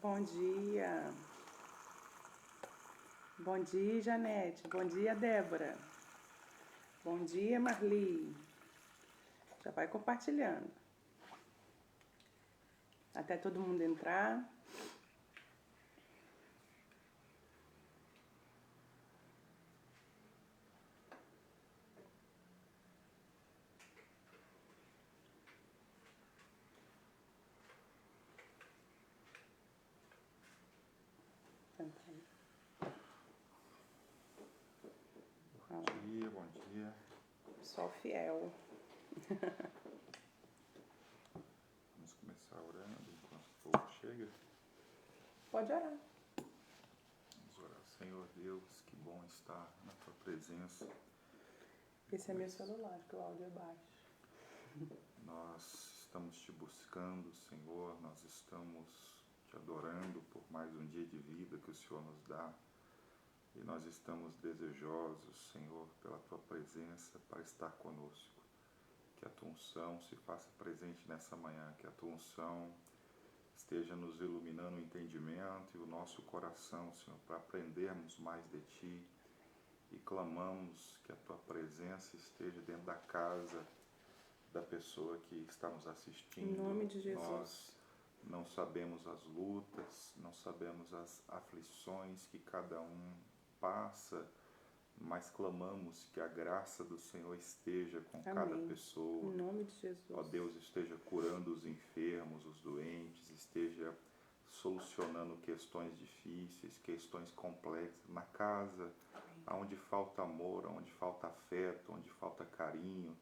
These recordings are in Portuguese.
Bom dia. Bom dia, Janete. Bom dia, Débora. Bom dia, Marli. Já vai compartilhando. Até todo mundo entrar. Bom dia. Pessoal fiel. Vamos começar orando enquanto o povo chega. Pode orar. Vamos orar. Senhor Deus, que bom estar na Tua presença. Esse é meu celular, que o áudio é baixo. Nós estamos Te buscando, Senhor. Nós estamos Te adorando por mais um dia de vida que o Senhor nos dá. E nós estamos desejosos, Senhor, pela Tua presença para estar conosco. Que a Tua unção se faça presente nessa manhã, que a Tua unção esteja nos iluminando o entendimento e o nosso coração, Senhor, para aprendermos mais de Ti. E clamamos que a Tua presença esteja dentro da casa da pessoa que está nos assistindo. Em nome de Jesus. Nós não sabemos as lutas, não sabemos as aflições que cada um passa, mas clamamos que a graça do Senhor esteja com Amém. cada pessoa. Em nome de Jesus. Ó Deus, esteja curando os enfermos, os doentes, esteja solucionando questões difíceis, questões complexas na casa, onde falta amor, onde falta afeto, onde falta carinho.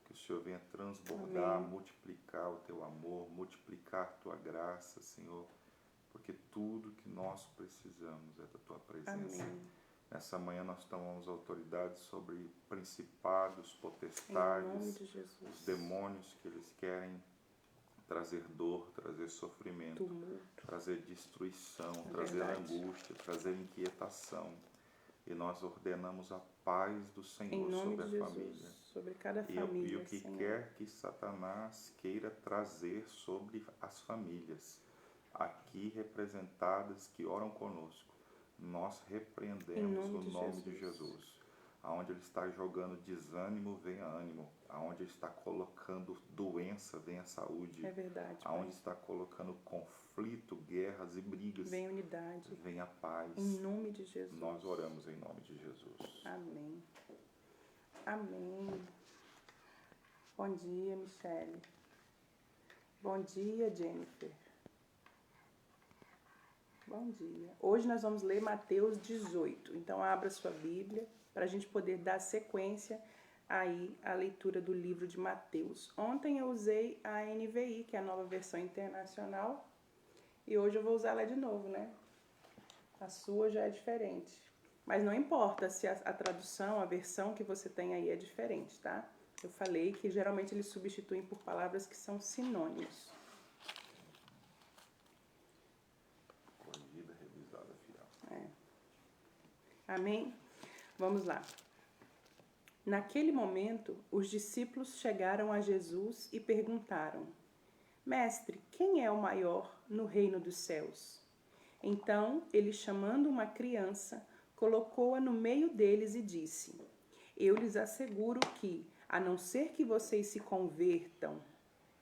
Que o Senhor venha transbordar, Amém. multiplicar o Teu amor, multiplicar a Tua graça, Senhor, porque tudo que nós precisamos é da Tua presença. Amém. Nessa manhã nós tomamos autoridade sobre principados, Em nome potestades, de Jesus. os demônios que eles querem trazer dor, trazer sofrimento, Tumulto. trazer destruição, É trazer verdade. angústia, trazer inquietação. E nós ordenamos a paz do Em Senhor nome sobre de a Jesus. família. Sobre cada E família, o que Senhor. quer que Satanás queira trazer sobre as famílias, aqui representadas que oram conosco, nós repreendemos Em no nome nome de de Jesus. Aonde ele está jogando desânimo, venha ânimo. Aonde ele está colocando doença, venha saúde. É verdade, Aonde Pai. está colocando conflito, guerras e brigas, Vem unidade. venha paz. Em nome de Jesus. Nós oramos em nome de Jesus. Amém. Amém. Bom dia, Michele. Bom dia, Jennifer. Bom dia. Hoje nós vamos ler Mateus 18. Então, abra sua Bíblia para a gente poder dar sequência aí à leitura do livro de Mateus. Ontem eu usei a NVI, que é a nova versão internacional, e hoje eu vou usar ela de novo, né? A sua já é diferente. Mas não importa se a tradução, a versão que você tem aí é diferente, tá? Eu falei que geralmente eles substituem por palavras que são sinônimos. Corrigida, revisada, fiel. Amém? Vamos lá. Naquele momento, os discípulos chegaram a Jesus e perguntaram: Mestre, quem é o maior no reino dos céus? Então, ele, chamando uma criança, colocou-a no meio deles e disse: Eu lhes asseguro que, a não ser que vocês se convertam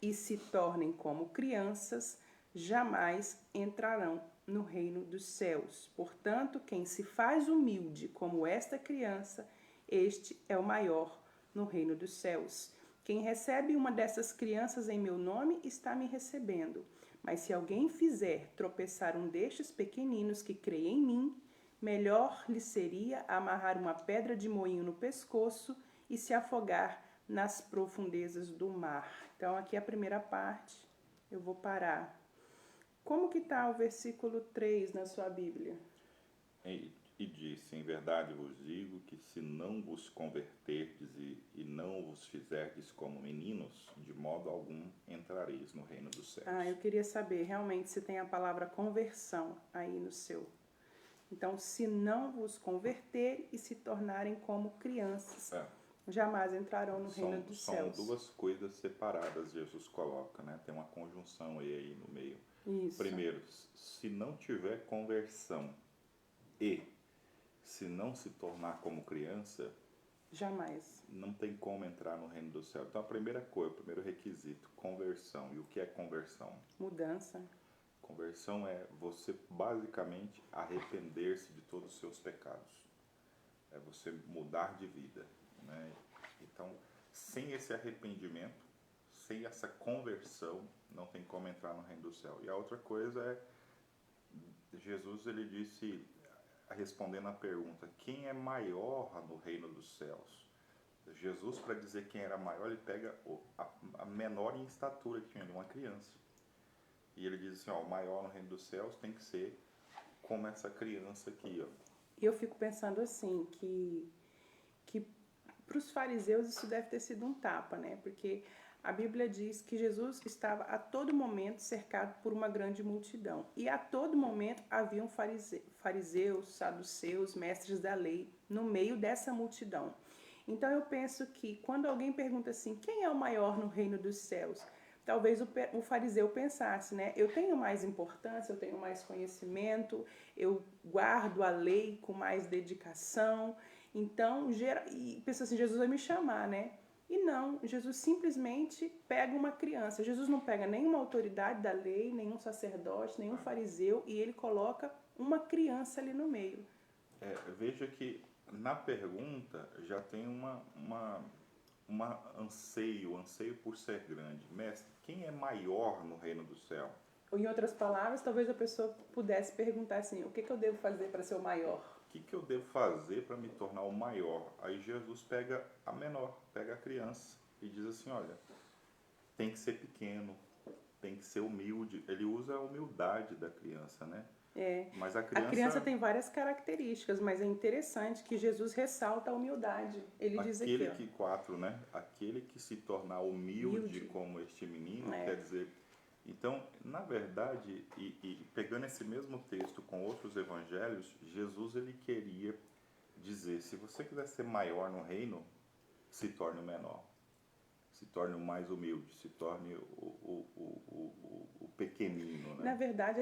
e se tornem como crianças, jamais entrarão no reino dos céus. Portanto, quem se faz humilde como esta criança, este é o maior no reino dos céus. Quem recebe uma dessas crianças em meu nome está me recebendo. Mas se alguém fizer tropeçar um destes pequeninos que creem em mim, melhor lhe seria amarrar uma pedra de moinho no pescoço e se afogar nas profundezas do mar. Então, aqui a primeira parte, eu vou parar. Como que está o versículo 3 na sua Bíblia? E disse, em verdade vos digo que se não vos converterdes e não vos fizerdes como meninos, de modo algum entrareis no reino dos céus. Eu queria saber realmente se tem a palavra conversão aí no seu. Então, se não vos converter e se tornarem como crianças, jamais entrarão no reino dos céus. São duas coisas separadas, Jesus coloca, né? Tem uma conjunção aí no meio. Isso. Primeiro, se não tiver conversão e se não se tornar como criança, Jamais. não tem como entrar no reino do céu. Então a primeira coisa, o primeiro requisito, conversão. E o que é conversão? Mudança. Conversão é você basicamente arrepender-se de todos os seus pecados. É você mudar de vida, né? Então, sem esse arrependimento, sem essa conversão, não tem como entrar no reino do céu. E a outra coisa é, Jesus ele disse, respondendo à pergunta, quem é maior no reino dos céus? Jesus, para dizer quem era maior, ele pega a menor em estatura que tinha, uma criança. E ele diz assim, ó, o maior no reino dos céus tem que ser como essa criança aqui, ó. E eu fico pensando assim, que para os fariseus isso deve ter sido um tapa, né? Porque a Bíblia diz que Jesus estava a todo momento cercado por uma grande multidão. E a todo momento haviam fariseus, saduceus, mestres da lei no meio dessa multidão. Então eu penso que quando alguém pergunta assim, quem é o maior no reino dos céus? Talvez o fariseu pensasse, né? Eu tenho mais importância, eu tenho mais conhecimento, eu guardo a lei com mais dedicação. Então, e pensa assim, Jesus vai me chamar, né? E não, Jesus simplesmente pega uma criança. Jesus não pega nenhuma autoridade da lei, nenhum sacerdote, nenhum fariseu, e ele coloca uma criança ali no meio. Veja que na pergunta já tem anseio por ser grande. Mestre, quem é maior no reino do céu? Ou, em outras palavras, talvez a pessoa pudesse perguntar assim, o que eu devo fazer para ser o maior? O que eu devo fazer para me tornar o maior? Aí Jesus pega a menor, pega a criança e diz assim, olha, tem que ser pequeno, tem que ser humilde. Ele usa a humildade da criança, né? Mas a criança tem várias características, mas é interessante que Jesus ressalta a humildade. Ele diz aqui, né? Aquele que se tornar humilde como este menino, quer dizer... Então, na verdade, e pegando esse mesmo texto com outros evangelhos, Jesus ele queria dizer, se você quiser ser maior no reino, se torne o menor. Se torne o mais humilde, se torne o pequenino, né? Na verdade,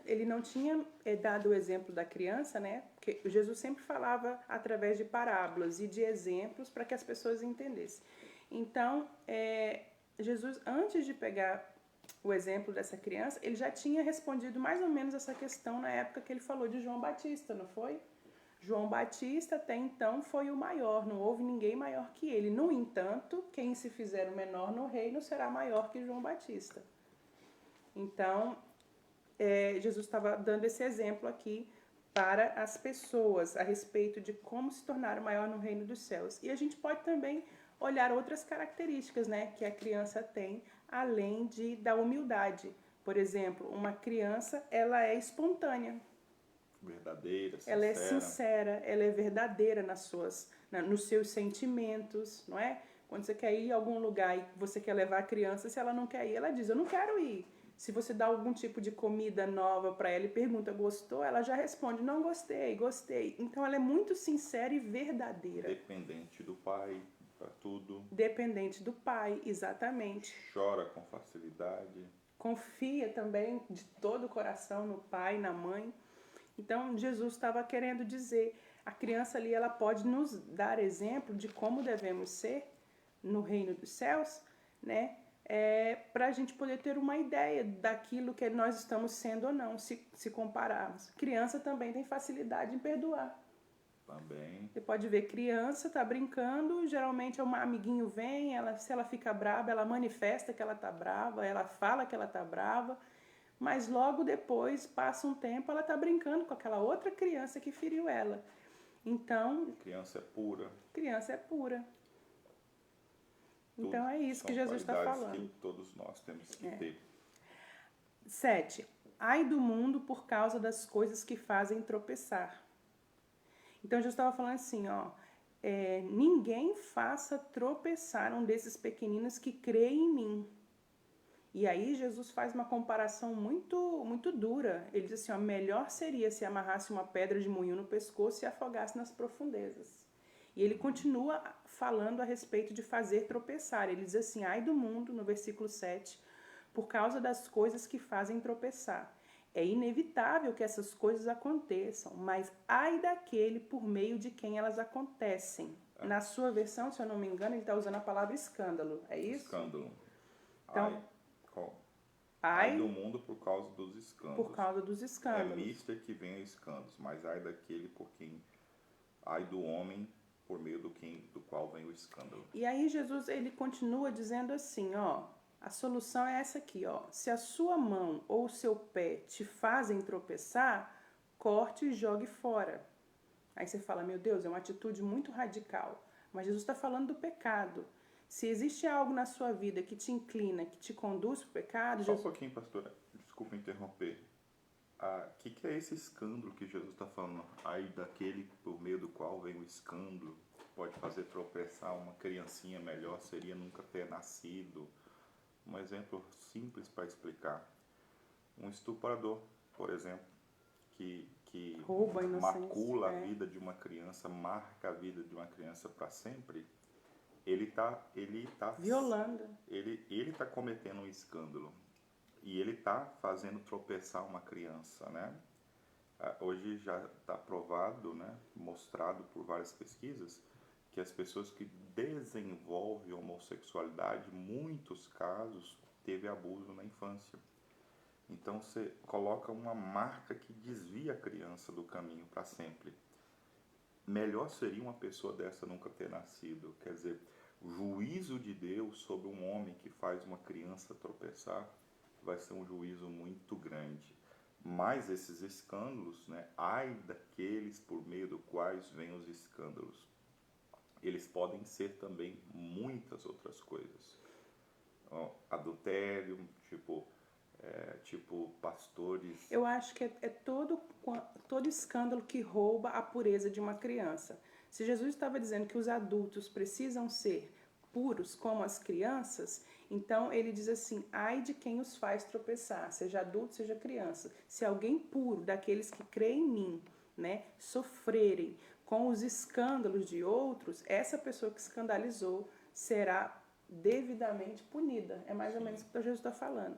ele não tinha dado o exemplo da criança, né? Porque Jesus sempre falava através de parábolas e de exemplos para que as pessoas entendessem. Então, Jesus, antes de pegar o exemplo dessa criança, ele já tinha respondido mais ou menos essa questão na época que ele falou de João Batista, não foi? João Batista até então foi o maior, não houve ninguém maior que ele. No entanto, quem se fizer o menor no reino será maior que João Batista. Então, Jesus estava dando esse exemplo aqui para as pessoas a respeito de como se tornar o maior no reino dos céus. E a gente pode também olhar outras características, né, que a criança tem, além da humildade. Por exemplo, uma criança, ela é espontânea. Verdadeira, sincera. Ela é sincera, ela é verdadeira nos seus sentimentos, não é? Quando você quer ir a algum lugar e você quer levar a criança, se ela não quer ir, ela diz, eu não quero ir. Se você dá algum tipo de comida nova para ela e pergunta, gostou? Ela já responde, não gostei, gostei. Então ela é muito sincera e verdadeira. Dependente do pai para tudo. Dependente do pai, exatamente. Chora com facilidade. Confia também de todo o coração no pai, na mãe. Então, Jesus estava querendo dizer, a criança ali, ela pode nos dar exemplo de como devemos ser no reino dos céus, né? Para a gente poder ter uma ideia daquilo que nós estamos sendo ou não, se compararmos. Criança também tem facilidade em perdoar. Também. Você pode ver, criança tá brincando, geralmente um amiguinho vem, se ela fica brava, ela manifesta que ela tá brava, ela fala que ela tá brava, mas logo depois, passa um tempo, ela está brincando com aquela outra criança que feriu ela. Então... Criança é pura. Criança é pura. Então é isso que Jesus está falando. Que todos nós temos que ter. 7. Ai do mundo por causa das coisas que fazem tropeçar. Então Jesus estava falando assim, ó... ninguém faça tropeçar um desses pequeninos que creem em mim. E aí Jesus faz uma comparação muito, muito dura. Ele diz assim, ó, melhor seria se amarrasse uma pedra de moinho no pescoço e afogasse nas profundezas. E ele continua falando a respeito de fazer tropeçar. Ele diz assim, ai do mundo, no versículo 7, por causa das coisas que fazem tropeçar. É inevitável que essas coisas aconteçam, mas ai daquele por meio de quem elas acontecem. Na sua versão, se eu não me engano, ele está usando a palavra escândalo, é isso? Escândalo. Então, Ai do mundo por causa dos escândalos. Por causa dos escândalos. É mister que vem os escândalos, mas ai daquele por quem... Ai do homem por meio do qual vem o escândalo. E aí Jesus, ele continua dizendo assim, ó, a solução é essa aqui, ó. Se a sua mão ou o seu pé te fazem tropeçar, corte e jogue fora. Aí você fala, meu Deus, é uma atitude muito radical. Mas Jesus está falando do pecado. Se existe algo na sua vida que te inclina, que te conduz para o pecado... Só um pouquinho, pastora. Desculpa interromper. O que é esse escândalo que Jesus está falando? Ai daquele por meio do qual vem o escândalo, pode fazer tropeçar uma criancinha, melhor seria nunca ter nascido. Um exemplo simples para explicar. Um estuprador, por exemplo, que rouba a inocência, macula a vida de uma criança, marca a vida de uma criança para sempre, ele tá violando. Ele tá cometendo um escândalo. E ele está fazendo tropeçar uma criança, né? Hoje já está provado, né, mostrado por várias pesquisas, que as pessoas que desenvolvem homossexualidade, muitos casos, teve abuso na infância. Então você coloca uma marca que desvia a criança do caminho para sempre. Melhor seria uma pessoa dessa nunca ter nascido. Quer dizer, o juízo de Deus sobre um homem que faz uma criança tropeçar vai ser um juízo muito grande. Mas esses escândalos, né, ai daqueles por meio do quais vêm os escândalos. Eles podem ser também muitas outras coisas. Adultério, tipo pastores... Eu acho que é todo escândalo que rouba a pureza de uma criança. Se Jesus estava dizendo que os adultos precisam ser puros como as crianças, então ele diz assim, ai de quem os faz tropeçar, seja adulto, seja criança. Se alguém puro, daqueles que creem em mim, né, sofrerem com os escândalos de outros, essa pessoa que escandalizou será devidamente punida. É mais ou menos o que Jesus está falando.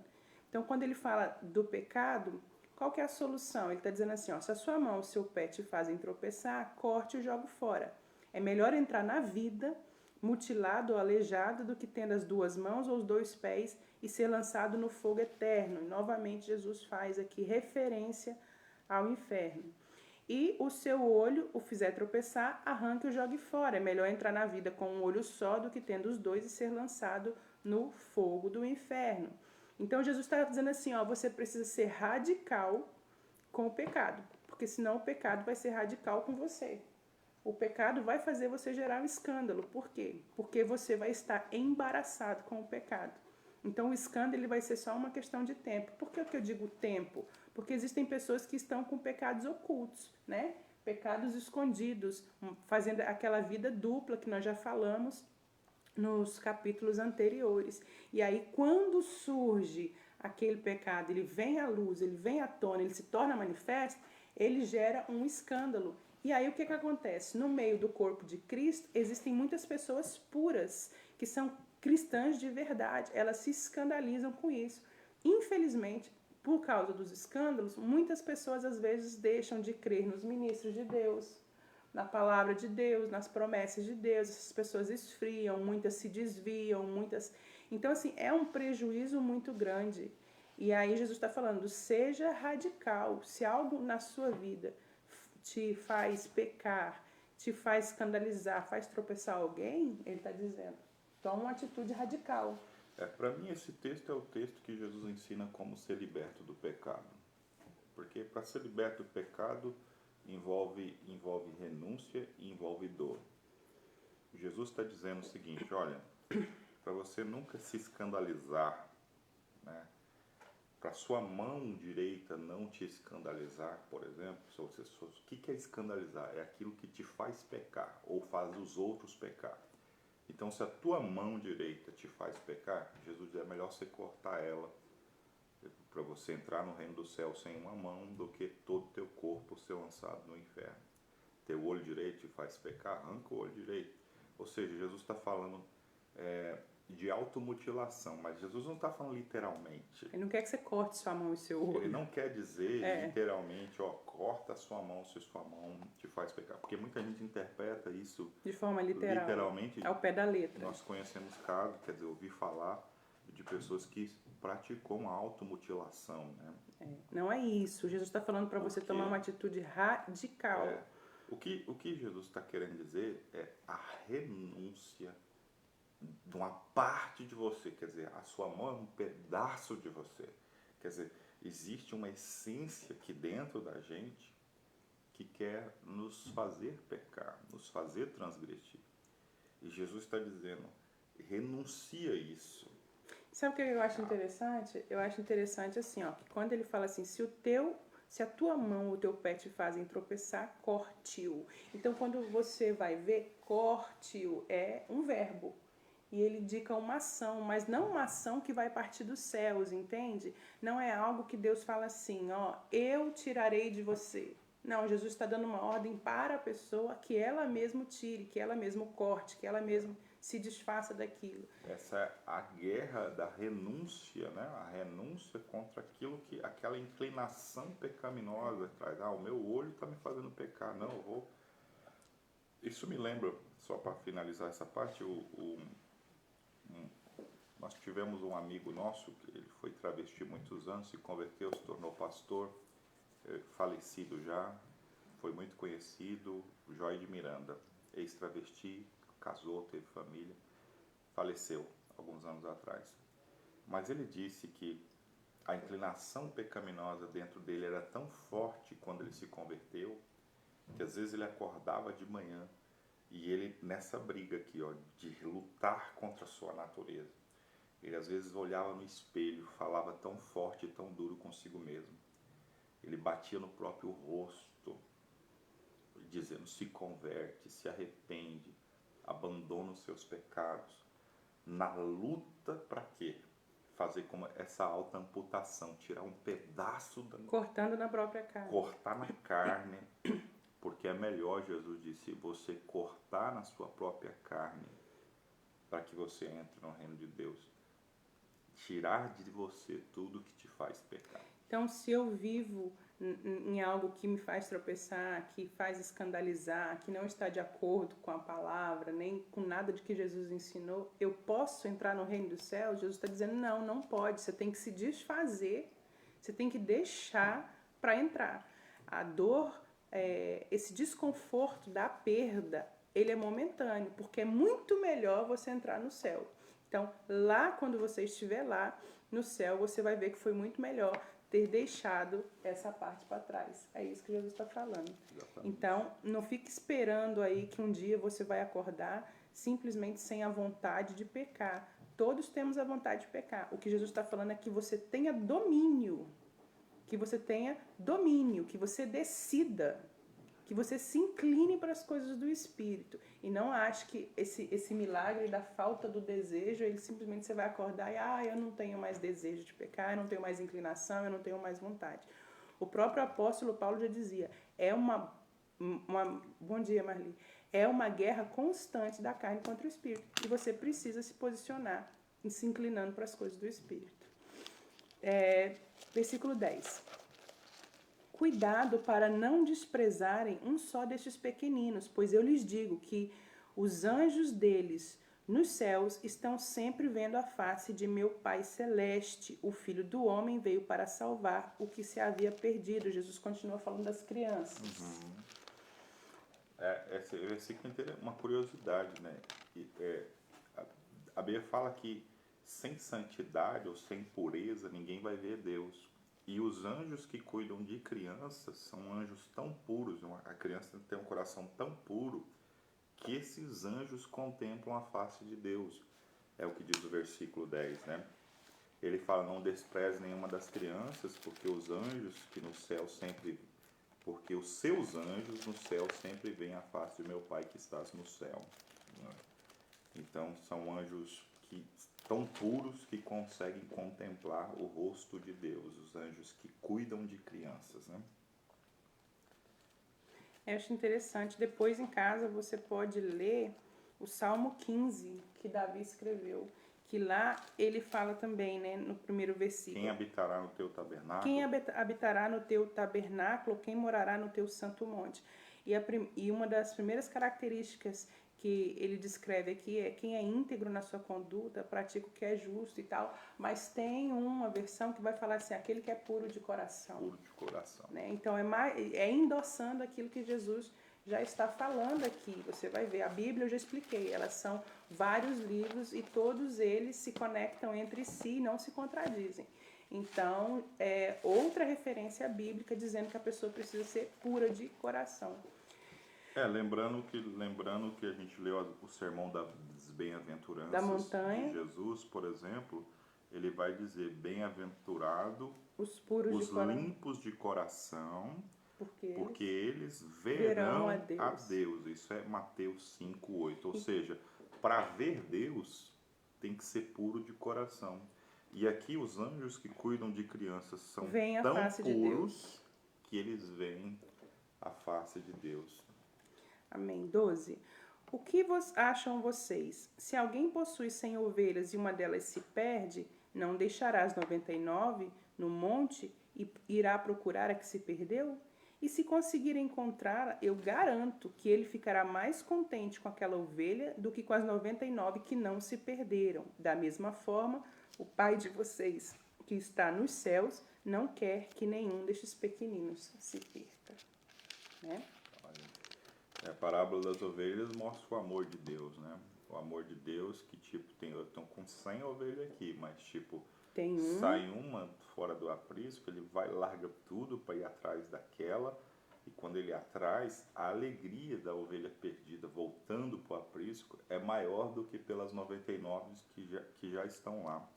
Então, quando ele fala do pecado, qual que é a solução? Ele está dizendo assim, ó, se a sua mão ou o seu pé te fazem tropeçar, corte e jogue fora. É melhor entrar na vida mutilado ou aleijado do que tendo as duas mãos ou os dois pés e ser lançado no fogo eterno. E novamente Jesus faz aqui referência ao inferno. E o seu olho o fizer tropeçar, arranque e o jogue fora. É melhor entrar na vida com um olho só do que tendo os dois e ser lançado no fogo do inferno. Então Jesus está dizendo assim, ó, você precisa ser radical com o pecado, porque senão o pecado vai ser radical com você. O pecado vai fazer você gerar um escândalo. Por quê? Porque você vai estar embaraçado com o pecado. Então o escândalo ele vai ser só uma questão de tempo. Por que eu digo tempo? Porque existem pessoas que estão com pecados ocultos, né? Pecados escondidos, fazendo aquela vida dupla que nós já falamos nos capítulos anteriores. E aí quando surge aquele pecado, ele vem à luz, ele vem à tona, ele se torna manifesto, ele gera um escândalo. E aí o que acontece? No meio do corpo de Cristo existem muitas pessoas puras, que são cristãs de verdade. Elas se escandalizam com isso. Infelizmente, por causa dos escândalos, muitas pessoas às vezes deixam de crer nos ministros de Deus, na palavra de Deus, nas promessas de Deus. Essas pessoas esfriam, muitas se desviam, muitas... Então, assim, é um prejuízo muito grande. E aí Jesus está falando, seja radical. Se algo na sua vida te faz pecar, te faz escandalizar, faz tropeçar alguém, ele está dizendo, toma uma atitude radical. Para mim esse texto é o texto que Jesus ensina como ser liberto do pecado. Porque para ser liberto do pecado envolve renúncia e envolve dor. Jesus está dizendo o seguinte, olha, para você nunca se escandalizar, né? Para sua mão direita não te escandalizar, por exemplo, o que é escandalizar? É aquilo que te faz pecar ou faz os outros pecar. Então, se a tua mão direita te faz pecar, Jesus diz, é melhor você cortar ela para você entrar no reino do céu sem uma mão do que todo o teu corpo ser lançado no inferno. Teu olho direito te faz pecar, arranca o olho direito. Ou seja, Jesus está falando de automutilação, mas Jesus não está falando literalmente. Ele não quer que você corte sua mão e seu olho. Ele não quer dizer literalmente, ó, corta a sua mão se sua mão te faz pecar. Porque muita gente interpreta isso De forma literal. literalmente. Ao pé da letra. Nós conhecemos casos, quer dizer, ouvi falar de pessoas que praticam uma automutilação, né? Não é isso. Jesus está falando para você tomar uma atitude radical. O que Jesus está querendo dizer é a renúncia de uma parte de você, quer dizer, a sua mão é um pedaço de você. Quer dizer, existe uma essência aqui dentro da gente que quer nos fazer pecar, nos fazer transgredir. E Jesus está dizendo, renuncia a isso. Sabe o que eu acho interessante? Eu acho interessante assim, ó, que quando ele fala assim, se a tua mão ou o teu pé te fazem tropeçar, corte-o. Então, quando você vai ver, corte-o é um verbo. E ele indica uma ação, mas não uma ação que vai partir dos céus, entende? Não é algo que Deus fala assim, ó, eu tirarei de você. Não, Jesus está dando uma ordem para a pessoa que ela mesmo tire, que ela mesmo corte, que ela mesmo se desfaça daquilo. Essa é a guerra da renúncia, né? A renúncia contra aquela inclinação pecaminosa traz. O meu olho está me fazendo pecar. Não, eu vou. Isso me lembra, só para finalizar essa parte, nós tivemos um amigo nosso, que ele foi travesti muitos anos, se converteu, se tornou pastor, falecido já, foi muito conhecido, Joy de Miranda, ex-travesti, casou, teve família, faleceu alguns anos atrás. Mas ele disse que a inclinação pecaminosa dentro dele era tão forte quando ele se converteu, que às vezes ele acordava de manhã e ele, nessa briga aqui, ó, de lutar contra a sua natureza, ele às vezes olhava no espelho, falava tão forte e tão duro consigo mesmo. Ele batia no próprio rosto, dizendo, se converte, se arrepende, abandona os seus pecados. Na luta para quê? Fazer como essa alta amputação, tirar um pedaço da... Cortando na própria carne. Cortar na carne, porque é melhor, Jesus disse, você cortar na sua própria carne para que você entre no reino de Deus. Tirar de você tudo que te faz pecar. Então, se eu vivo em algo que me faz tropeçar, que faz escandalizar, que não está de acordo com a palavra, nem com nada de que Jesus ensinou, eu posso entrar no reino dos céus? Jesus está dizendo, não pode. Você tem que se desfazer, você tem que deixar para entrar. A dor, esse desconforto da perda, ele é momentâneo, porque é muito melhor você entrar no céu. Então, lá, quando você estiver lá no céu, você vai ver que foi muito melhor ter deixado essa parte para trás. É isso que Jesus está falando. Exatamente. Então, não fique esperando aí que um dia você vai acordar simplesmente sem a vontade de pecar. Todos temos a vontade de pecar. O que Jesus está falando é que você tenha domínio. Que você tenha domínio, que você decida, que você se incline para as coisas do Espírito. E não ache que esse milagre da falta do desejo, ele simplesmente você vai acordar e eu não tenho mais desejo de pecar, eu não tenho mais inclinação, eu não tenho mais vontade. O próprio apóstolo Paulo já dizia, bom dia, Marli, é uma guerra constante da carne contra o Espírito. E você precisa se posicionar e se inclinando para as coisas do Espírito. Versículo 10. Cuidado para não desprezarem um só destes pequeninos, pois eu lhes digo que os anjos deles nos céus estão sempre vendo a face de meu Pai Celeste. O Filho do Homem veio para salvar o que se havia perdido. Jesus continua falando das crianças. Esse versículo é uma curiosidade, né? A Bíblia fala que sem santidade ou sem pureza ninguém vai ver Deus. E os anjos que cuidam de crianças são anjos tão puros, a criança tem um coração tão puro, que esses anjos contemplam a face de Deus. É o que diz o versículo 10, né? Ele fala, não despreze nenhuma das crianças, porque os anjos que no céu sempre... Porque os seus anjos no céu sempre veem a face de meu Pai que estás no céu. Então, são anjos que tão puros que conseguem contemplar o rosto de Deus, os anjos que cuidam de crianças, né? Eu acho interessante, depois em casa você pode ler o Salmo 15 que Davi escreveu. que lá ele fala também, né, no primeiro versículo. Quem habitará no teu tabernáculo? Quem habitará no teu tabernáculo, quem morará no teu santo monte. E uma das primeiras características que ele descreve aqui é quem é íntegro na sua conduta, pratica o que é justo e tal, mas tem uma versão que vai falar assim, aquele que é puro de coração. Puro de coração. Né? Então é endossando aquilo que Jesus já está falando aqui. Você vai ver, a Bíblia eu já expliquei, elas são vários livros e todos eles se conectam entre si e não se contradizem. Então, é outra referência bíblica dizendo que a pessoa precisa ser pura de coração. Lembrando que a gente leu o sermão das bem-aventuranças Da montanha. de Jesus, por exemplo, ele vai dizer, bem-aventurado os puros os de coração, limpos de coração, porque eles verão verão a a Deus. Deus. Isso é Mateus 5:8. Ou seja, para ver Deus tem que ser puro de coração. E aqui os anjos que cuidam de crianças são Veem a tão face de puros Deus. que eles veem a face de Deus. Amém. 12. O que acham vocês? Se alguém possui 100 ovelhas e uma delas se perde, não deixará as 99 no monte e irá procurar a que se perdeu? E se conseguir encontrar, eu garanto que ele ficará mais contente com aquela ovelha do que com as 99 que não se perderam. Da mesma forma, o Pai de vocês, que está nos céus, não quer que nenhum destes pequeninos se perca. Né? A parábola das ovelhas mostra o amor de Deus, né? O amor de Deus que, tipo, eu tô com 100 ovelhas aqui, mas, tipo, sai uma fora do aprisco, ele vai, larga tudo para ir atrás daquela, e quando ele atrás, a alegria da ovelha perdida voltando para o aprisco é maior do que pelas 99 que já estão lá.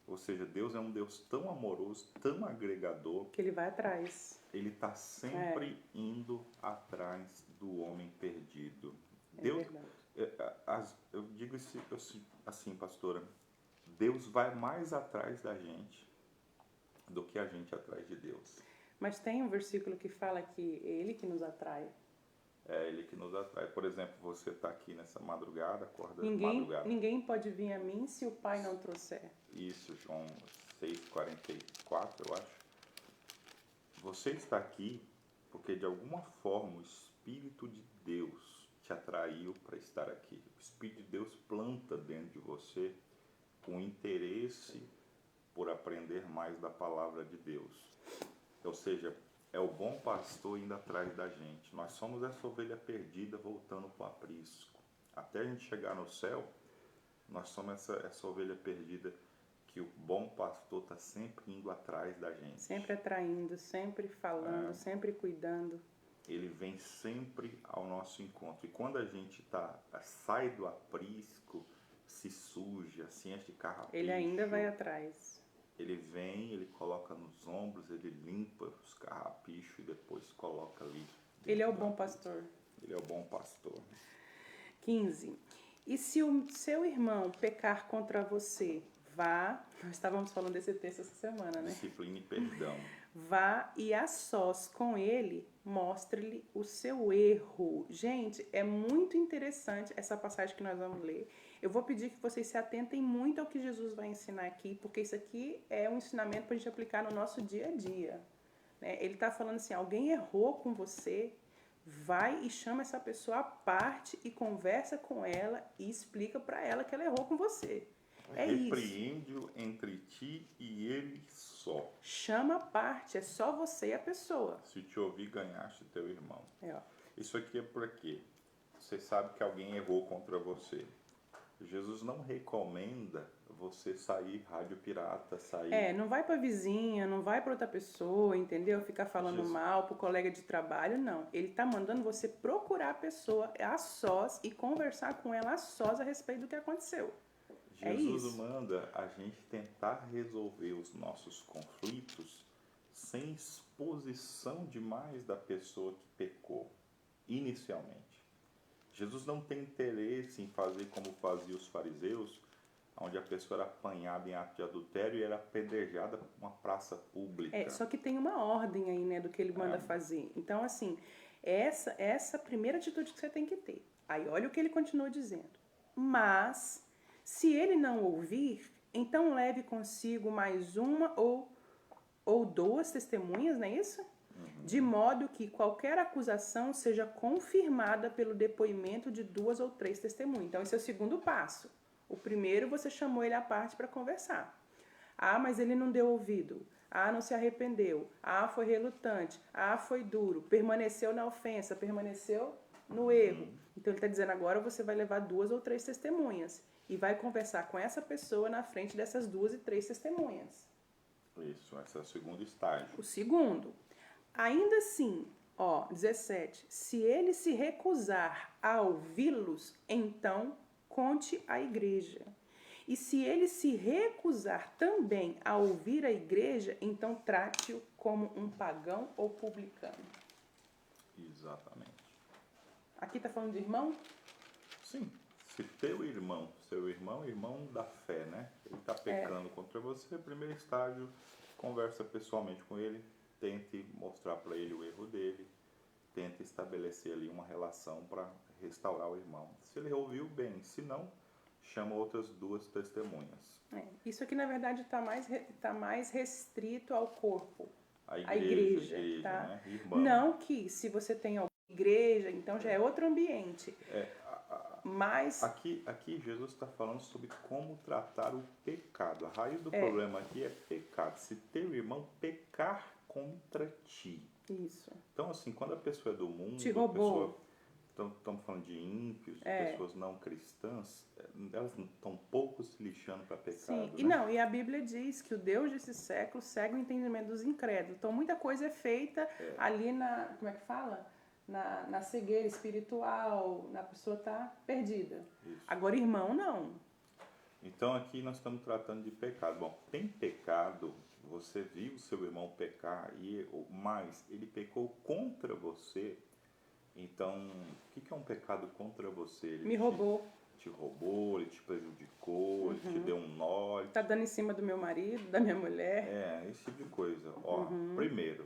Ou seja, Deus é um Deus tão amoroso, tão agregador, que ele vai atrás. Ele está sempre indo atrás do homem perdido. É Deus, verdade. eu digo assim, pastora, Deus vai mais atrás da gente do que a gente atrás de Deus. Mas tem um versículo que fala que é Ele que nos atrai. É Ele que nos atrai. Por exemplo, você está aqui nessa madrugada, acorda madrugada. Ninguém pode vir a mim se o Pai não trouxer. Isso, João 6,44, eu acho. Você está aqui porque de alguma forma o Espírito de Deus te atraiu para estar aqui. O Espírito de Deus planta dentro de você um interesse por aprender mais da palavra de Deus. Ou seja, é o bom pastor indo atrás da gente. Nós somos essa ovelha perdida voltando para o aprisco. Até a gente chegar no céu, nós somos essa ovelha perdida que o bom pastor está sempre indo atrás da gente. Sempre atraindo, sempre falando, sempre cuidando. Ele vem sempre ao nosso encontro. E quando a gente sai do aprisco, se suja, se enche de carrapicho, ele ainda vai atrás. Ele vem, ele coloca nos ombros, ele limpa os carrapichos e depois coloca ali. Ele é o bom pastor. Ele é o bom pastor. 15. E se o seu irmão pecar contra você, vá, nós estávamos falando desse texto essa semana, né? Disciplina e perdão. Vá e a sós com ele, mostre-lhe o seu erro. Gente, é muito interessante essa passagem que nós vamos ler. Eu vou pedir que vocês se atentem muito ao que Jesus vai ensinar aqui, porque isso aqui é um ensinamento para a gente aplicar no nosso dia a dia. Né? Ele está falando assim, alguém errou com você, vai e chama essa pessoa à parte e conversa com ela e explica para ela que ela errou com você. É Repreende-o entre ti e ele só. Chama a parte, é só você e a pessoa. Se te ouvir, ganhaste teu irmão. Ó. Isso aqui é por quê? Você sabe que alguém errou contra você. Jesus não recomenda você sair rádio pirata, sair... não vai pra vizinha, não vai pra outra pessoa, entendeu? Ficar falando mal pro colega de trabalho, não. Ele tá mandando você procurar a pessoa a sós e conversar com ela a sós a respeito do que aconteceu. Jesus manda a gente tentar resolver os nossos conflitos sem exposição demais da pessoa que pecou, inicialmente. Jesus não tem interesse em fazer como faziam os fariseus, onde a pessoa era apanhada em ato de adultério e era apedrejada por uma praça pública. Só que tem uma ordem aí, né, do que ele manda fazer. Então, assim, essa primeira atitude que você tem que ter. Aí, olha o que ele continua dizendo. Mas... Se ele não ouvir, então leve consigo mais uma ou duas testemunhas, não é isso? De modo que qualquer acusação seja confirmada pelo depoimento de 2 ou 3 testemunhas. Então, esse é o segundo passo. O primeiro, você chamou ele à parte para conversar. Ah, mas ele não deu ouvido. Ah, não se arrependeu. Ah, foi relutante. Ah, foi duro. Permaneceu na ofensa, permaneceu no erro. Então, ele está dizendo, agora você vai levar 2 ou 3 testemunhas. E vai conversar com essa pessoa na frente dessas 2 e 3 testemunhas. Isso, esse é o segundo estágio. O segundo, ainda assim, 17, se ele se recusar a ouvi-los, então conte à igreja. E se ele se recusar também a ouvir a igreja, então trate-o como um pagão ou publicano. Exatamente. Aqui está falando de irmão? Sim, se teu irmão, seu irmão, irmão da fé, né? Ele está pecando contra você, primeiro estágio, conversa pessoalmente com ele, tente mostrar para ele o erro dele, tente estabelecer ali uma relação para restaurar o irmão. Se ele ouviu, bem, se não, chama outras 2 testemunhas. Isso aqui, na verdade, tá mais restrito ao corpo. A igreja, tá? né? Irmão. Não que se você tem alguma igreja, então já é outro ambiente. Mas aqui Jesus está falando sobre como tratar o pecado. A raiz do problema aqui é pecado. Se teu irmão pecar contra ti. Isso. Então, assim, quando a pessoa é do mundo, te roubou. Estamos falando de ímpios, de pessoas não cristãs, elas estão pouco se lixando para pecado. Sim, né? E a Bíblia diz que o Deus desse século segue o entendimento dos incrédulos. Então, muita coisa é feita ali na, como é que fala? Na cegueira espiritual, na pessoa tá perdida. Isso. Agora, irmão, não. Então, aqui nós estamos tratando de pecado. Bom, tem pecado, você viu seu irmão pecar, mas ele pecou contra você. Então, o que é um pecado contra você? Ele roubou. Te roubou, ele te prejudicou, ele te deu um nó. Tá dando em cima do meu marido, da minha mulher. Esse tipo de coisa. Primeiro,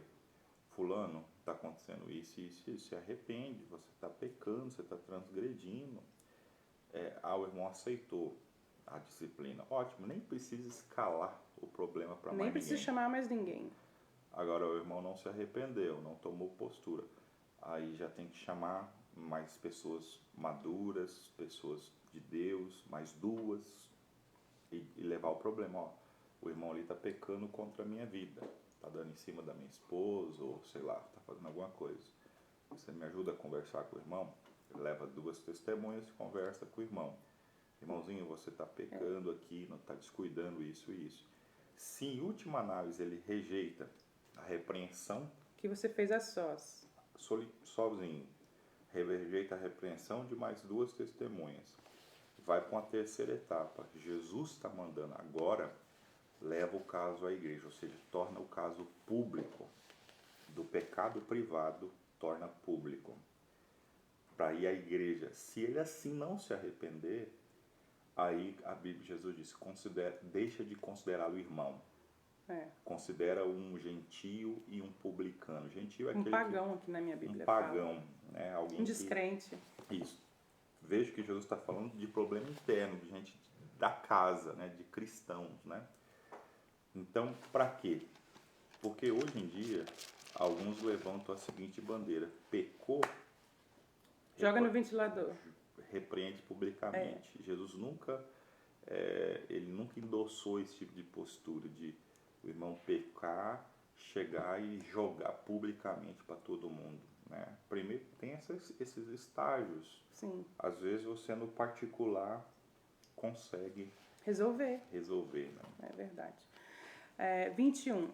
fulano, está acontecendo isso, se arrepende, você está pecando, você está transgredindo. O irmão aceitou a disciplina. Ótimo, nem precisa escalar o problema para mais ninguém. Nem precisa chamar mais ninguém. Agora, o irmão não se arrependeu, não tomou postura. Aí já tem que chamar mais pessoas maduras, pessoas de Deus, mais 2, e levar o problema. O irmão ali está pecando contra a minha vida, está dando em cima da minha esposa, ou sei lá, está fazendo alguma coisa. Você me ajuda a conversar com o irmão? Leva 2 testemunhas e conversa com o irmão. Irmãozinho, você está pecando aqui, não está descuidando isso e isso. Se em última análise ele rejeita a repreensão Que você fez a sós. Sozinho, rejeita a repreensão de mais 2 testemunhas, vai para uma terceira etapa. Jesus está mandando agora, leva o caso à igreja, ou seja, torna o caso público, do pecado privado torna público, para ir à igreja. Se ele assim não se arrepender, aí a Bíblia, Jesus diz, deixa de considerá-lo irmão. Considera um gentio e um publicano. Gentio é aquele pagão aqui na minha Bíblia. Um pagão, né? Alguém descrente. Isso. Vejo que Jesus está falando de problema interno, de gente da casa, né? De cristãos, né? Então, para quê? Porque hoje em dia, alguns levantam a seguinte bandeira: pecou, joga no ventilador. Repreende publicamente. Jesus nunca endossou esse tipo de postura de o irmão pecar, chegar e jogar publicamente para todo mundo, né? Primeiro tem esses estágios. Sim. Às vezes você no particular consegue resolver, né? É verdade. 21.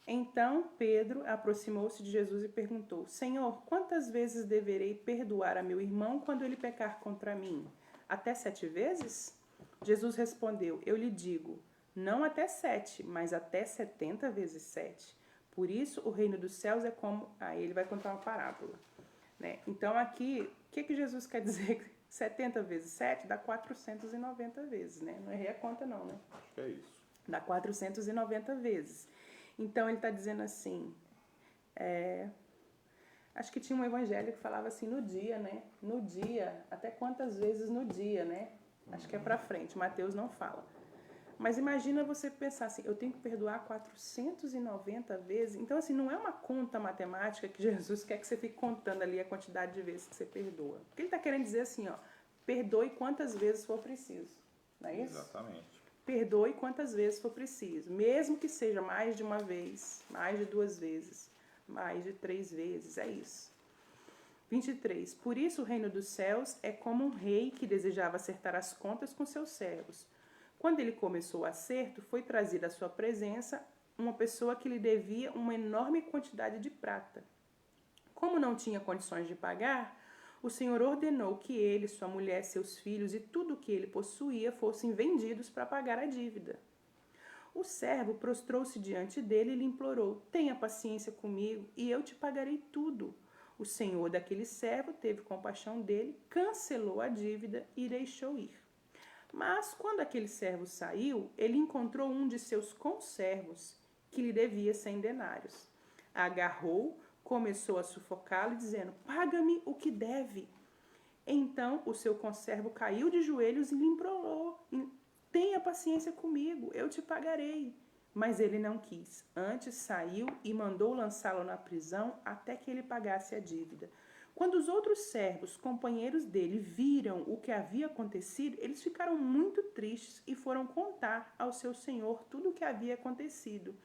Então Pedro aproximou-se de Jesus e perguntou: Senhor, quantas vezes deverei perdoar a meu irmão quando ele pecar contra mim? Até 7 vezes? Jesus respondeu: Eu lhe digo, não até 7, mas até 70 vezes 7. Por isso, o reino dos céus é como... Aí ele vai contar uma parábola, né? Então, aqui, o que Jesus quer dizer? 70 vezes 7 dá 490 vezes, né? Não errei a conta não, né? Acho que é isso. Dá 490 vezes. Então, ele está dizendo assim... Acho que tinha um evangelho que falava assim, no dia, né? No dia, até quantas vezes no dia, né? Acho que é para frente, Mateus não fala. Mas imagina você pensar assim, eu tenho que perdoar 490 vezes. Então, assim, não é uma conta matemática que Jesus quer que você fique contando ali a quantidade de vezes que você perdoa. O que ele está querendo dizer assim, ó, perdoe quantas vezes for preciso. Não é isso? Exatamente. Perdoe quantas vezes for preciso. Mesmo que seja mais de uma vez, mais de 2 vezes, mais de 3 vezes. É isso. 23. Por isso o reino dos céus é como um rei que desejava acertar as contas com seus servos. Quando ele começou o acerto, foi trazida à sua presença uma pessoa que lhe devia uma enorme quantidade de prata. Como não tinha condições de pagar, o Senhor ordenou que ele, sua mulher, seus filhos e tudo o que ele possuía fossem vendidos para pagar a dívida. O servo prostrou-se diante dele e lhe implorou: tenha paciência comigo e eu te pagarei tudo. O senhor daquele servo teve compaixão dele, cancelou a dívida e deixou ir. Mas, quando aquele servo saiu, ele encontrou um de seus conservos, que lhe devia 100 denários. Agarrou, começou a sufocá-lo, dizendo: paga-me o que deve. Então, o seu conservo caiu de joelhos e lhe implorou: tenha paciência comigo, eu te pagarei. Mas ele não quis. Antes saiu e mandou lançá-lo na prisão até que ele pagasse a dívida. Quando os outros servos, companheiros dele, viram o que havia acontecido, eles ficaram muito tristes e foram contar ao seu senhor tudo o que havia acontecido.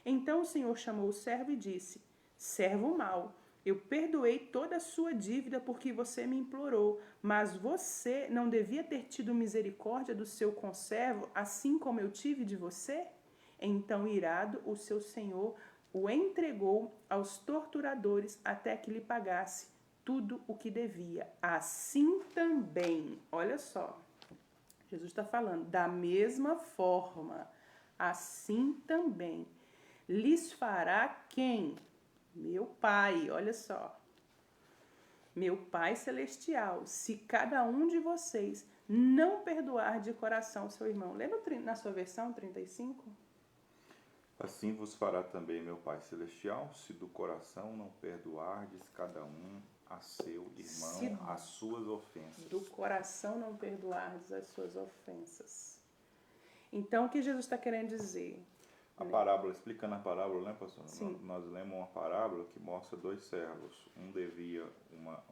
Então o senhor chamou o servo e disse: servo mau, eu perdoei toda a sua dívida porque você me implorou, mas você não devia ter tido misericórdia do seu conservo, assim como eu tive de você? Então, irado, o seu senhor o entregou aos torturadores até que lhe pagasse tudo o que devia. Assim também, olha só, Jesus está falando, da mesma forma, assim também, lhes fará quem? Meu Pai, olha só. Meu Pai Celestial, se cada um de vocês não perdoar de coração seu irmão. Lembra na sua versão 35? Assim vos fará também meu Pai Celestial, se do coração não perdoardes cada um a seu irmão as suas ofensas. Do coração não perdoardes as suas ofensas. Então, o que Jesus está querendo dizer? A parábola, explicando a parábola, né, pastor? Sim. Nós lemos uma parábola que mostra 2 servos. Um devia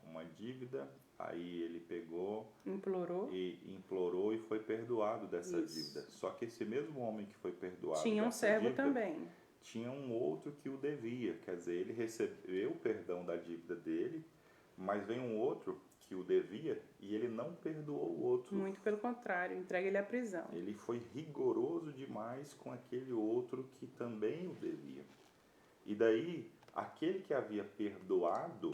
uma dívida, aí ele pegou, implorou e foi perdoado dessa dívida. Só que esse mesmo homem que foi perdoado tinha um servo dívida, também. Tinha um outro que o devia. Quer dizer, ele recebeu o perdão da dívida dele, mas vem um outro que o devia e ele não perdoou o outro. Muito pelo contrário, entrega ele à prisão. Ele foi rigoroso demais com aquele outro que também o devia. E daí, aquele que havia perdoado,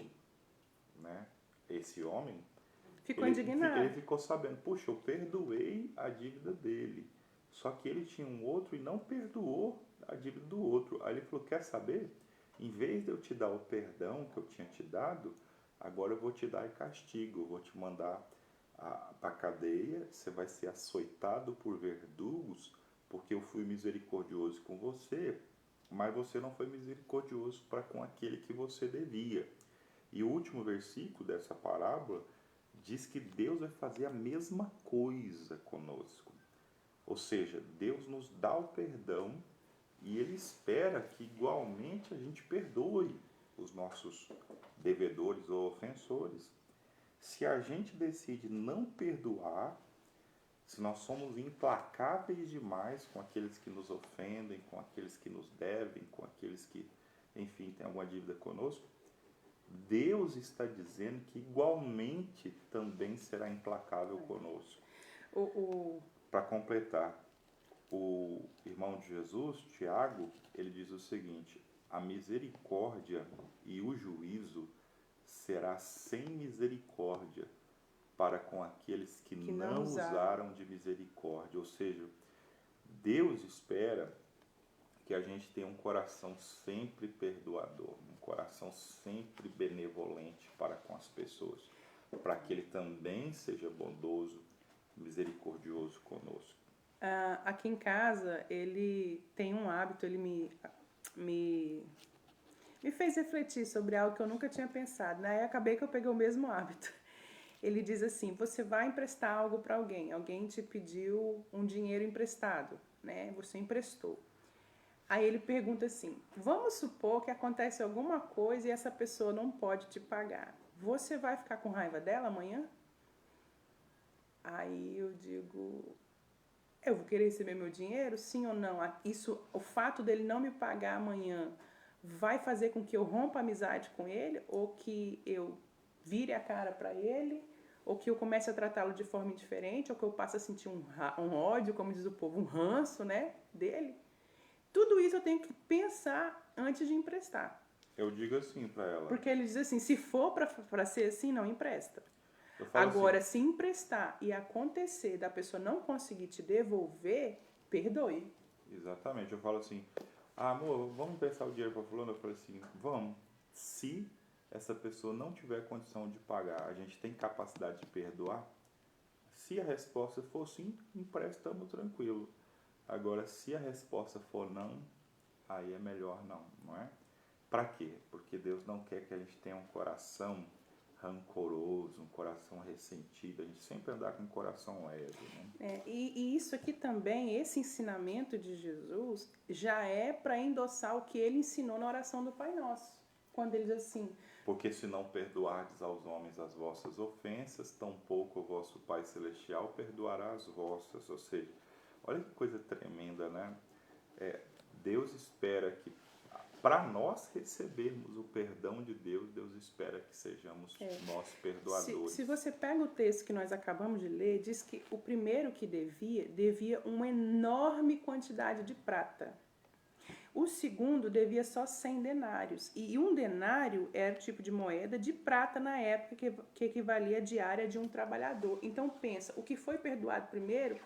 né, esse homem, ficou indignado. Ele ficou sabendo, puxa, eu perdoei a dívida dele. Só que ele tinha um outro e não perdoou a dívida do outro. Aí ele falou, quer saber? Em vez de eu te dar o perdão que eu tinha te dado, agora eu vou te dar castigo, eu vou te mandar para a cadeia, você vai ser açoitado por verdugos, porque eu fui misericordioso com você, mas você não foi misericordioso para com aquele que você devia. E o último versículo dessa parábola diz que Deus vai fazer a mesma coisa conosco. Ou seja, Deus nos dá o perdão e Ele espera que igualmente a gente perdoe os nossos devedores ou ofensores. Se a gente decide não perdoar, se nós somos implacáveis demais com aqueles que nos ofendem, com aqueles que nos devem, com aqueles que, enfim, têm alguma dívida conosco, Deus está dizendo que igualmente também será implacável conosco. Para completar, o irmão de Jesus, Tiago, ele diz o seguinte: a misericórdia e o juízo será sem misericórdia para com aqueles que não usaram de misericórdia. Ou seja, Deus espera que a gente tenha um coração sempre perdoador, um coração sempre benevolente para com as pessoas, para que Ele também seja bondoso, misericordioso conosco. Aqui em casa, ele tem um hábito, ele me fez refletir sobre algo que eu nunca tinha pensado, né? Aí acabei que eu peguei o mesmo hábito. Ele diz assim: você vai emprestar algo para alguém, alguém te pediu um dinheiro emprestado, né? Você emprestou. Aí ele pergunta assim: vamos supor que acontece alguma coisa e essa pessoa não pode te pagar. Você vai ficar com raiva dela amanhã? Aí eu digo: eu vou querer receber meu dinheiro? Sim ou não? Isso, o fato dele não me pagar amanhã vai fazer com que eu rompa a amizade com ele ou que eu vire a cara para ele? Ou que eu comece a tratá-lo de forma indiferente, ou que eu passe a sentir um ódio, como diz o povo, um ranço, né, dele. Tudo isso eu tenho que pensar antes de emprestar. Eu digo assim para ela. Porque ele diz assim, se for para ser assim, não empresta. Eu falo Agora, assim, se emprestar e acontecer da pessoa não conseguir te devolver, perdoe. exatamente, eu falo assim, amor, vamos emprestar o dinheiro para fulano? Eu falei assim, vamos. Se essa pessoa não tiver condição de pagar, a gente tem capacidade de perdoar? Se a resposta for sim, emprestamos tranquilo. Agora, se a resposta for não, aí é melhor não, não é? Para quê? Porque Deus não quer que a gente tenha um coração rancoroso, um coração ressentido. A gente sempre andar com um coração leve, né? E isso aqui também, esse ensinamento de Jesus, já é para endossar o que ele ensinou na oração do Pai Nosso. Quando ele diz assim, Porque se não perdoardes aos homens as vossas ofensas, tampouco o vosso Pai Celestial perdoará as vossas. Ou seja, olha que coisa tremenda, né? Deus espera que, para nós recebermos o perdão de Deus, Deus espera que sejamos nós perdoadores. se você pega o texto que nós acabamos de ler, diz que o primeiro que devia uma enorme quantidade de prata. O segundo devia só 100 denários. E um denário era o tipo de moeda de prata na época que equivalia à diária de um trabalhador. Então pensa, o que foi perdoado primeiro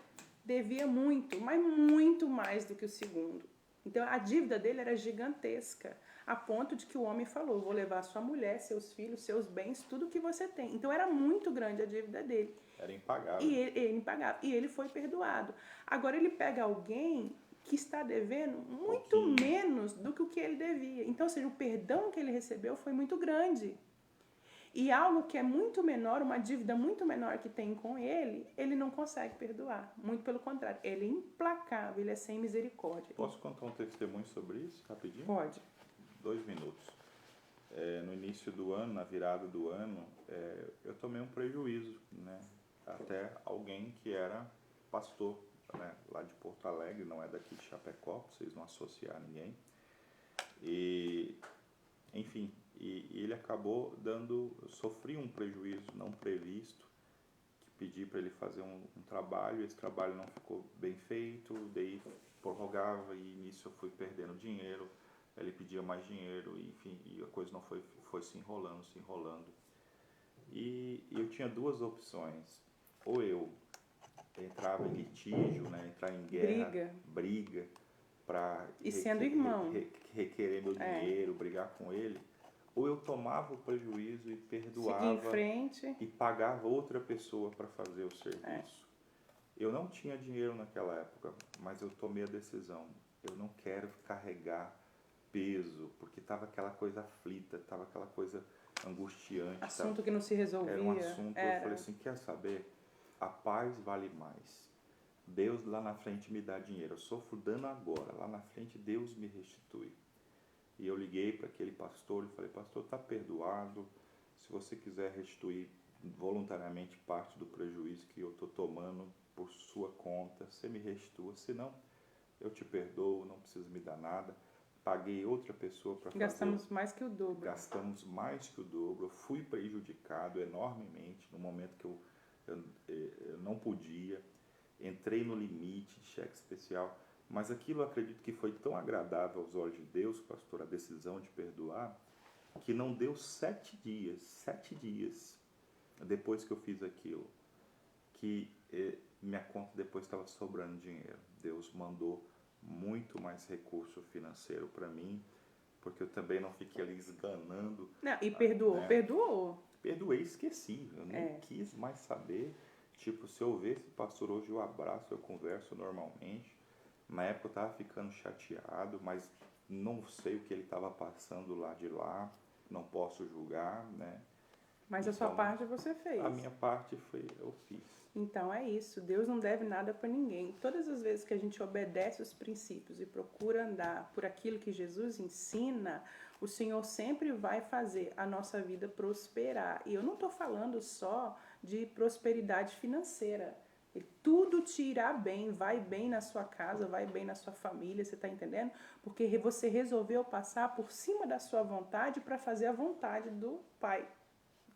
devia muito, mas muito mais do que o segundo. Então a dívida dele era gigantesca, a ponto de que o homem falou: vou levar sua mulher, seus filhos, seus bens, tudo que você tem. Então era muito grande a dívida dele. Era impagável. E ele impagável. E ele foi perdoado. Agora ele pega alguém que está devendo muito menos do que o que ele devia. Então, ou seja, o perdão que ele recebeu foi muito grande. E algo que é muito menor, uma dívida muito menor que tem com ele não consegue perdoar. Muito pelo contrário, ele é implacável, ele é sem misericórdia. Posso contar um testemunho sobre isso, rapidinho? Pode. 2 minutos. No início do ano, na virada do ano, eu tomei um prejuízo, né? Até alguém que era pastor, né? Lá de Porto Alegre, não é daqui de Chapecó, pra vocês não associar ninguém. E, enfim, e ele acabou eu sofri um prejuízo não previsto, que pedi para ele fazer um trabalho, esse trabalho não ficou bem feito, daí prorrogava e nisso eu fui perdendo dinheiro, ele pedia mais dinheiro, enfim, e a coisa não foi se enrolando. E eu tinha 2 opções, ou eu entrava em litígio, né, entrar em guerra, briga para requerer meu dinheiro, brigar com ele, ou eu tomava o prejuízo e perdoava em frente. e pagava outra pessoa para fazer o serviço. Eu não tinha dinheiro naquela época, mas eu tomei a decisão. Eu não quero carregar peso, porque estava aquela coisa aflita, estava aquela coisa angustiante. Assunto que não se resolvia. Era um assunto, eu falei assim, quer saber? A paz vale mais. Deus lá na frente me dá dinheiro, eu sofro dano agora, lá na frente Deus me restitui. E eu liguei para aquele pastor e falei: pastor, está perdoado, se você quiser restituir voluntariamente parte do prejuízo que eu estou tomando por sua conta, você me restitua, senão eu te perdoo, não precisa me dar nada. Paguei outra pessoa para fazer. Gastamos mais que o dobro. Gastamos mais que o dobro, eu fui prejudicado enormemente no momento que eu não podia, entrei no limite de cheque especial. Mas aquilo eu acredito que foi tão agradável aos olhos de Deus, pastor, a decisão de perdoar, que não deu 7 dias depois que eu fiz aquilo, que minha conta depois estava sobrando dinheiro. Deus mandou muito mais recurso financeiro para mim, porque eu também não fiquei ali esganando. Não, e perdoou, né? Perdoou. Perdoei e esqueci, eu nem quis mais saber. Tipo, se eu ver esse pastor hoje, eu abraço, eu converso normalmente. Na época eu estava ficando chateado, mas não sei o que ele estava passando lá de lá, não posso julgar, né? Mas a sua Então, parte você fez. a minha parte eu fiz. Então é isso, Deus não deve nada para ninguém. Todas as vezes que a gente obedece os princípios e procura andar por aquilo que Jesus ensina, o Senhor sempre vai fazer a nossa vida prosperar. E eu não estou falando só de prosperidade financeira. Tudo te irá bem, vai bem na sua casa, vai bem na sua família, você está entendendo? Porque você resolveu passar por cima da sua vontade para fazer a vontade do Pai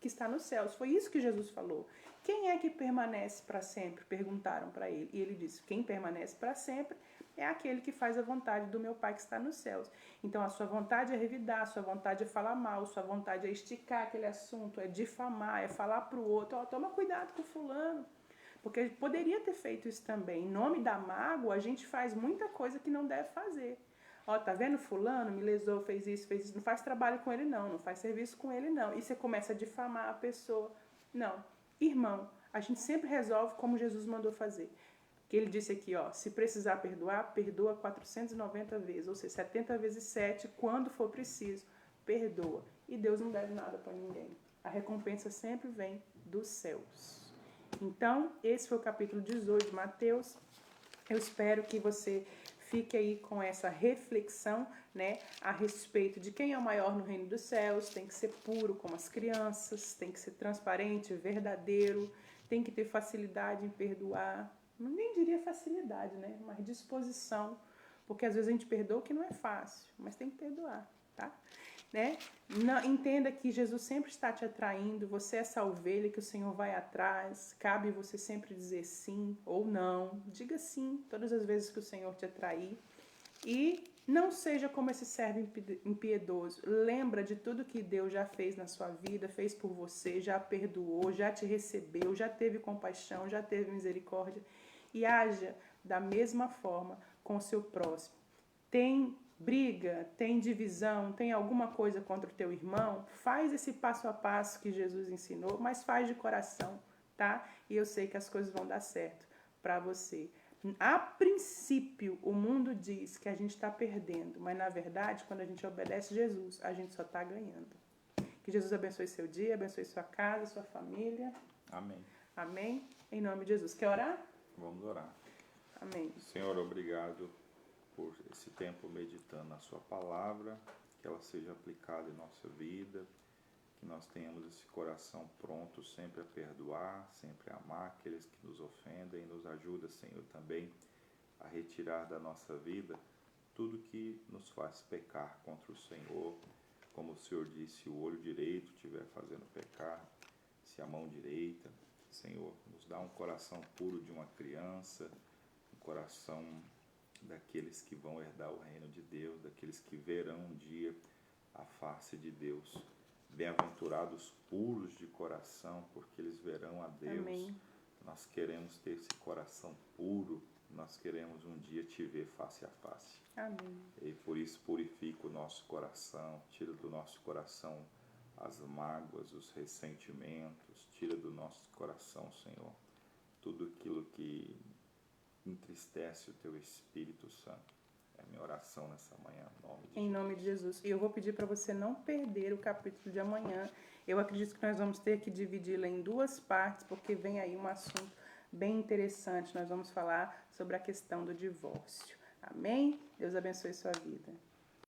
que está nos céus. Foi isso que Jesus falou. Quem é que permanece para sempre? Perguntaram para ele. E ele disse, quem permanece para sempre é aquele que faz a vontade do meu Pai que está nos céus. Então a sua vontade é revidar, a sua vontade é falar mal, a sua vontade é esticar aquele assunto, é difamar, é falar para o outro, ó, toma cuidado com fulano. Porque ele poderia ter feito isso também. Em nome da mágoa, a gente faz muita coisa que não deve fazer. Ó, tá vendo fulano, me lesou, fez isso, não faz trabalho com ele não faz serviço com ele não. E você começa a difamar a pessoa. Não. Irmão, a gente sempre resolve como Jesus mandou fazer. Que ele disse aqui, ó, se precisar perdoar, perdoa 490 vezes, ou seja, 70 vezes 7, quando for preciso, perdoa. E Deus não deve nada para ninguém. A recompensa sempre vem dos céus. Então, esse foi o capítulo 18 de Mateus. Eu espero que você fique aí com essa reflexão, né, a respeito de quem é o maior no reino dos céus. Tem que ser puro como as crianças, tem que ser transparente, verdadeiro, tem que ter facilidade em perdoar. Nem diria facilidade, né, mas disposição, porque às vezes a gente perdoa o que não é fácil, mas tem que perdoar, tá? Né? Entenda que Jesus sempre está te atraindo, você é essa ovelha que o Senhor vai atrás, cabe você sempre dizer sim ou não, diga sim todas as vezes que o Senhor te atrair e não seja como esse servo impiedoso, lembra de tudo que Deus já fez na sua vida, fez por você, já perdoou, já te recebeu, já teve compaixão, já teve misericórdia e haja da mesma forma com o seu próximo. Tem briga, tem divisão, tem alguma coisa contra o teu irmão, faz esse passo a passo que Jesus ensinou, mas faz de coração, tá? E eu sei que as coisas vão dar certo para você. A princípio, o mundo diz que a gente está perdendo, mas na verdade, quando a gente obedece Jesus, a gente só está ganhando. Que Jesus abençoe seu dia, abençoe sua casa, sua família. Amém. Amém? Em nome de Jesus. Quer orar? Vamos orar. Amém. Senhor, obrigado por esse tempo meditando na sua palavra, que ela seja aplicada em nossa vida, que nós tenhamos esse coração pronto sempre a perdoar, sempre a amar aqueles que nos ofendem, nos ajuda, Senhor, também a retirar da nossa vida tudo que nos faz pecar contra o Senhor. Como o Senhor disse, se o olho direito estiver fazendo pecar, se a mão direita, Senhor, nos dá um coração puro de uma criança, um coração daqueles que vão herdar o reino de Deus, daqueles que verão um dia a face de Deus. Bem-aventurados puros de coração, porque eles verão a Deus. Amém. Nós queremos ter esse coração puro, nós queremos um dia te ver face a face. Amém. E por isso purifica o nosso coração, tira do nosso coração as mágoas, os ressentimentos, tira do nosso coração, Senhor, tudo aquilo que entristece o teu Espírito Santo. É a minha oração nessa manhã, em nome de Jesus. E eu vou pedir para você não perder o capítulo de amanhã. Eu acredito que nós vamos ter que dividi-lo em duas partes, porque vem aí um assunto bem interessante. Nós vamos falar sobre a questão do divórcio. Amém? Deus abençoe sua vida.